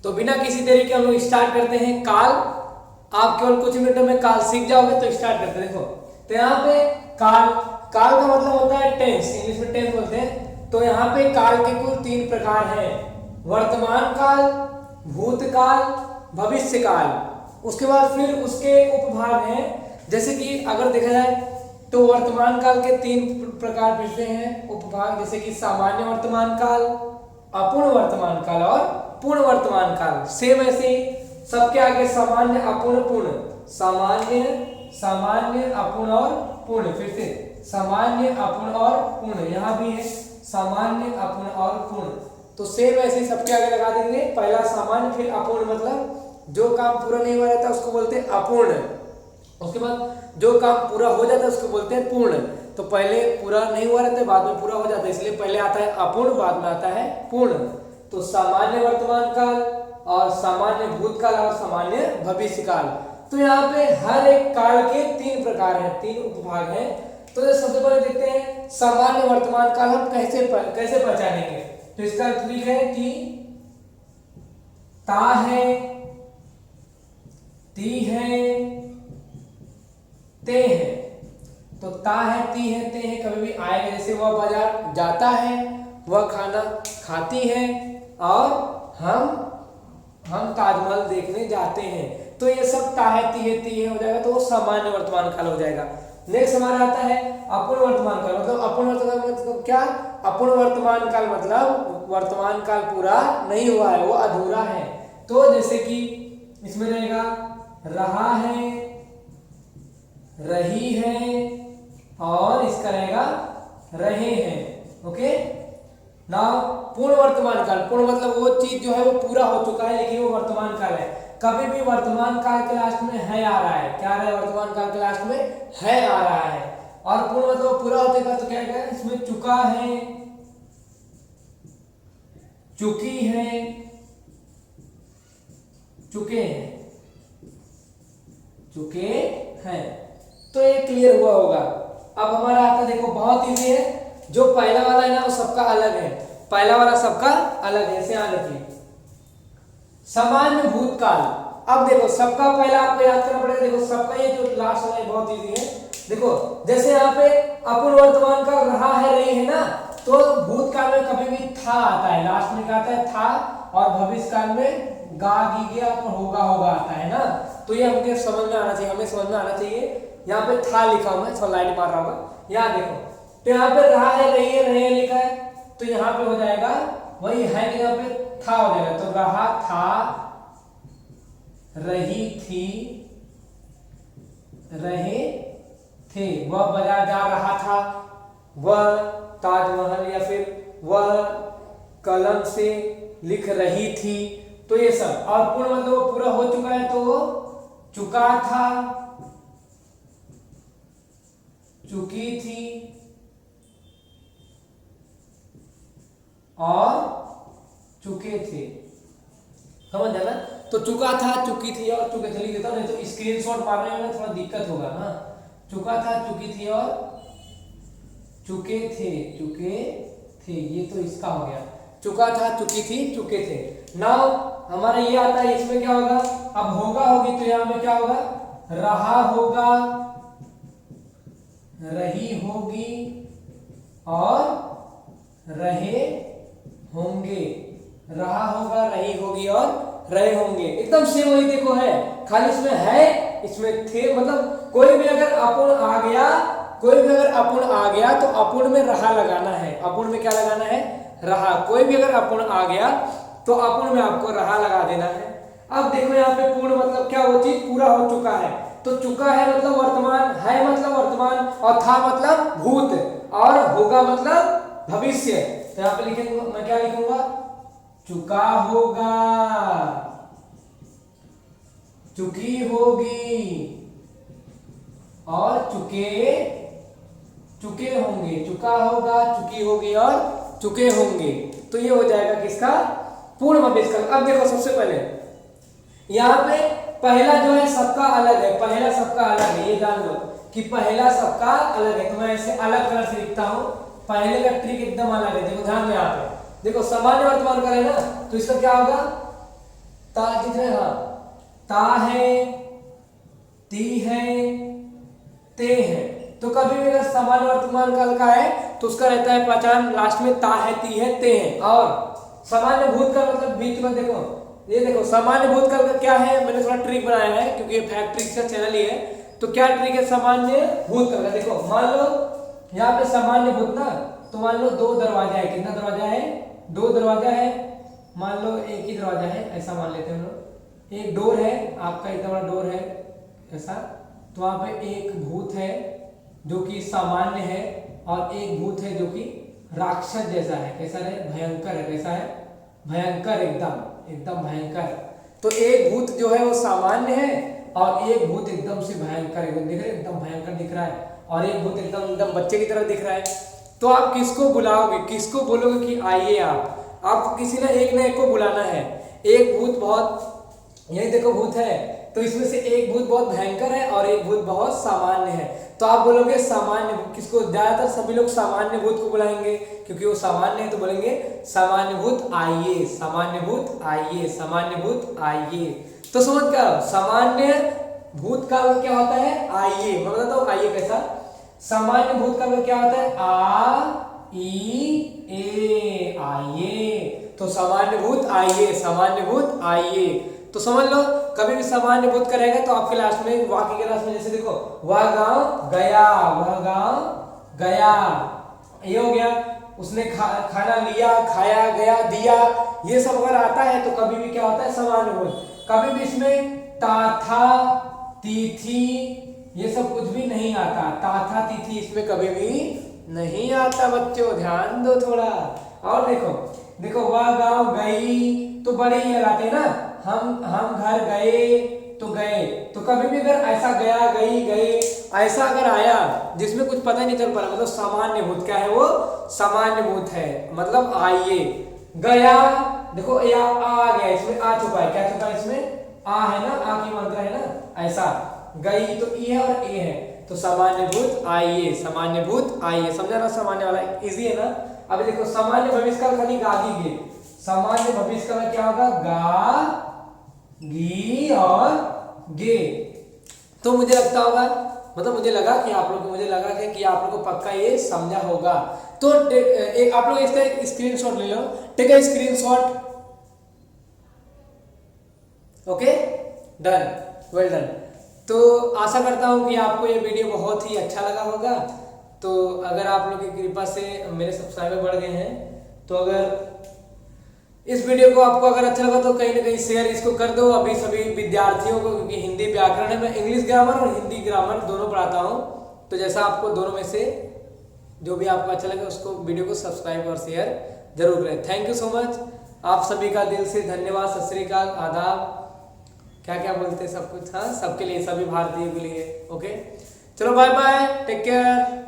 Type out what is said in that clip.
तो बिना किसी देरी के हम लोग स्टार्ट करते हैं काल। आप केवल कुछ मिनटों में काल सीख जाओगे तो स्टार्ट करते हैं। देखो तो यहाँ पे काल, काल का मतलब होता है टेंस, इंग्लिश में टेंस बोलते हैं। तो यहाँ पे काल के कुल 3 प्रकार हैं, वर्तमान काल, भूतकाल, भविष्य काल। उसके बाद फिर उसके उपभाग हैं, जैसे कि अगर देखा जाए तो वर्तमान काल के 3 प्रकार फिर से हैं उपभाग, जैसे कि सामान्य वर्तमान काल, अपूर्ण वर्तमान काल और पूर्ण वर्तमान काल। सेम ऐसे ही सबके आगे सामान्य, अपूर्ण, पूर्ण, सामान्य, सामान्य, अपूर्ण और पूर्ण। फिर से सामान्य, अपूर्ण और पूर्ण, यहाँ भी है सामान्य, अपूर्ण और पूर्ण। तो सेम ऐसे सबके आगे लगा देंगे, पहला सामान्य फिर अपूर्ण, मतलब जो काम पूरा नहीं हुआ रहता उसको बोलते हैं अपूर्ण। उसके बाद जो काम पूरा हो जाता है उसको बोलते हैं पूर्ण। तो पहले पूरा नहीं हुआ रहता है, बाद में पूरा हो जाता है, इसलिए पहले आता है अपूर्ण, बाद में आता है पूर्ण। तो सामान्य वर्तमान काल और सामान्य भूतकाल और सामान्य भविष्य काल। तो यहाँ पे हर एक काल के 3 प्रकार हैं, 3 उपभाग हैं। तो सबसे पहले देखते हैं सामान्य वर्तमान काल हम कैसे पहचानेंगे। तो इसका अर्थ है कि ता है, ती है, ते है। तो ता है, ती है, ते है कभी भी आएगा, जैसे वह बाजार जाता है, वह खाना खाती है और हम ताजमहल देखने जाते हैं। तो ये सब ता है, ती है, ती है हो जाएगा, तो वो सामान्य वर्तमान काल हो जाएगा। नेक्स्ट हमारा आता है अपूर्ण वर्तमान काल। मतलब अपूर्ण वर्तमान काल मतलब क्या? अपूर्ण वर्तमान काल मतलब वर्तमान काल पूरा नहीं हुआ है, वो अधूरा है। तो जैसे कि इसमें रहेगा रहा है, रही है और इसका रहेगा रहे हैं। ओके ना। पूर्ण वर्तमान काल, पूर्ण मतलब वो चीज जो है वो पूरा हो चुका है लेकिन वो वर्तमान काल है। कभी भी वर्तमान काल के लास्ट में है आ रहा है, क्या आ रहा है? वर्तमान काल के लास्ट में है आ रहा है। और पूर्ण मतलब पूरा होते का तो क्या है, इसमें चुका है, चुकी है, चुके हैं, चुके हैं। तो ये क्लियर हुआ होगा। अब हमारा आता देखो बहुत इजी है, जो पहला वाला है ना वो सबका अलग है, पहला वाला सबका अलग है, इसे याद रखिए। सामान्य भूतकाल, अब देखो सबका पहला आपको याद करना पड़ेगा। देखो सबका ये जो लास्ट वाला है बहुत इजी है। देखो जैसे यहाँ पे अपूर्ण वर्तमान काल रहा है, रही है ना, तो भूतकाल में कभी भी था आता है, लास्ट में क्या आता है? था। और भविष्य काल में गा, गी, गया तो होगा, होगा आता है ना। तो ये हमके समझ में आना चाहिए, हमें समझ में आना चाहिए। यहाँ पे था लिखा हुआ है, थोड़ा लाइट मार रहा होगा, यहाँ देखो। तो यहाँ पे रहा है, रही है, रहे लिखा है, तो यहाँ पे हो जाएगा वही है कि यहाँ पे था हो जाएगा। तो रहा था, रही थी, रहे थे, वह बाजार जा रहा था, वह ताजमहल या फिर वह कलम से लिख रही थी। तो ये सब। और पूर्ण मतलब वो पूरा हो चुका है, तो वो चुका था, चुकी थी और चुके थे। समझ जाना। तो चुका था, चुकी थी और चुके थे लिख देता हूं, नहीं तो स्क्रीनशॉट मारने में थोड़ा दिक्कत होगा। हाँ, चुका था, चुकी थी और चुके थे, चुके थे, ये तो इसका हो गया। चुका था, चुकी थी, चुके थे। नाउ हमारा ये आता है, इसमें क्या होगा? अब होगा होगी, तो यहां में क्या होगा? रहा होगा, रही होगी और रहे होंगे। रहा होगा, रही होगी और रहे होंगे, एकदम सेम वही देखो है, खाली इसमें है, इसमें थे। मतलब कोई भी अगर अपूर्ण आ गया, कोई भी अगर अपूर्ण आ गया तो अपूर्ण में रहा लगाना है। अपूर्ण में क्या लगाना है? रहा। कोई भी अगर अपूर्ण आ गया तो अपूर्ण में आपको रहा लगा देना है। अब देखो यहाँ पे पूर्ण मतलब क्या? वो चीज पूरा हो चुका है। तो चुका है मतलब वर्तमान, है मतलब वर्तमान, और था मतलब भूत, और होगा मतलब भविष्य। तो यहाँ पे लिखेंगे, मैं क्या लिखूंगा? चुका होगा, चुकी होगी और चुके होंगे। चुका होगा, चुकी होगी और चुके होंगे। तो ये हो जाएगा किसका? पूर्ण भविष्य काल। अब देखो सबसे पहले यहाँ पे पहला जो है सबका अलग है, पहला सबका अलग है, ये जान लो कि पहला सबका अलग है। तो मैं ऐसे अलग कलर से लिखता हूं, पहले का ट्रिक एकदम अलग है। देखो ध्यान में, यहाँ पे देखो सामान्य वर्तमान काल है ना, तो इसका क्या होगा? ता दिख रहा है, हाँ, ता है, ती है, ते है। तो कभी भी अगर सामान्य वर्तमान काल का है तो उसका रहता है पहचान लास्ट में ता है, ती है, ते है। और सामान्य भूतकाल मतलब बीच में देखो, ये देखो सामान्य भूतकाल का क्या है, मैंने थोड़ा ट्रिक बनाया है क्योंकि ये फैक्ट ट्रिक का चैनल ही है। तो क्या ट्रिक है सामान्य भूतकाल का, देखो मान लो यहाँ पे सामान्य भूत ना, तो मान लो दो दरवाजा है, कितना दरवाजा है, दो दरवाजा है, मान लो एक ही दरवाजा है, ऐसा मान लेते हैं हम लोग। एक डोर है आपका, इतना बड़ा डोर है ऐसा, तो वहां पे एक भूत है जो कि सामान्य है और एक भूत है जो कि राक्षस जैसा है, कैसा है, भयंकर है, कैसा है, भयंकर, एकदम एकदम भयंकर। तो एक भूत जो है वो सामान्य है और एक भूत एकदम से भयंकर, एकदम दिख रहा है, एकदम भयंकर दिख रहा है, और एक भूत एकदम एकदम बच्चे की तरह दिख रहा है। तो आप किसको बुलाओगे, किसको बोलोगे कि आइए आपको किसी ना एक को बुलाना है। एक भूत बहुत, यही देखो भूत है, तो इसमें से एक भूत बहुत भयंकर है और एक भूत बहुत सामान्य है। तो आप बोलोगे सामान्य, किसको, ज्यादातर सभी लोग सामान्य भूत को बुलाएंगे क्योंकि वो सामान्य है, तो बोलेंगे सामान्य भूत आइए, सामान्य भूत आइए, सामान्य भूत आइए। तो समझ क्या, सामान्य भूतकाल का क्या होता है, आइए। मैं बताता हूँ आइए कैसा। सामान्य भूतकाल का क्या होता है, आ ई ए, आइए। तो सामान्य भूत आइए, सामान्य भूत आइए। तो समझ लो कभी भी सामान्य भूत करेगा तो आपके लास्ट में वाक्य के लास्ट में जैसे देखो, वह गांव गया, वह गांव गया, ये हो गया। उसने खाना लिया, खाया, गया, दिया, ये सब अगर आता है तो कभी भी क्या होता है, सामान्य भूत। कभी भी इसमें ता था, ती थी, ये सब कुछ भी नहीं आता। ता था, ती थी इसमें कभी भी नहीं आता बच्चों, ध्यान दो थोड़ा। और देखो देखो, वह गांव गई तो बड़े ही लगाते हैं ना, हम घर गए तो गए। तो कभी भी अगर ऐसा गया, गई, गए, ऐसा अगर आया जिसमें कुछ पता नहीं चल पा रहा, मतलब सामान्य भूत क्या है, वो सामान्य भूत है, मतलब आइए। गया, देखो या आ गया, इसमें आ चुका है, क्या चुका है, इसमें आ है ना, आ की मात्रा है ना, ऐसा। गई तो ई है और ए है, तो सामान्य भूत आइए, सामान्य भूत आइए। समझा ना, सामान्य वाला इजी है ना। अब देखो सामान्य भविष्यकाल खाली गागी गे, सामान्य भविष्यकाल क्या होगा, गा गी और गे। तो मुझे लगता होगा, मतलब मुझे लगा कि आप लोग कि आप लोग को पक्का ये समझा होगा। तो एक आप लोग इसका स्क्रीनशॉट ले लो, take a screenshot, okay, done, well done. तो आशा करता हूँ कि आपको ये वीडियो बहुत ही अच्छा लगा होगा। तो अगर आप लोग की कृपा से मेरे सब्सक्राइबर बढ़ गए हैं, तो अगर इस वीडियो को आपको अगर अच्छा लगा तो कहीं ना कहीं शेयर इसको कर दो अभी सभी विद्यार्थियों को, क्योंकि हिंदी व्याकरण है, मैं इंग्लिश ग्रामर और हिंदी ग्रामर दोनों पढ़ाता हूँ। तो जैसा आपको दोनों में से जो भी आपको अच्छा लगे उसको वीडियो को सब्सक्राइब और शेयर जरूर करें। थैंक यू सो मच, आप सभी का दिल से धन्यवाद, सत श्री अकाल, आदाब, क्या क्या बोलते हैं सब कुछ, हाँ सबके लिए, सभी भारतीयों के लिए। ओके, चलो बाय बाय, टेक केयर।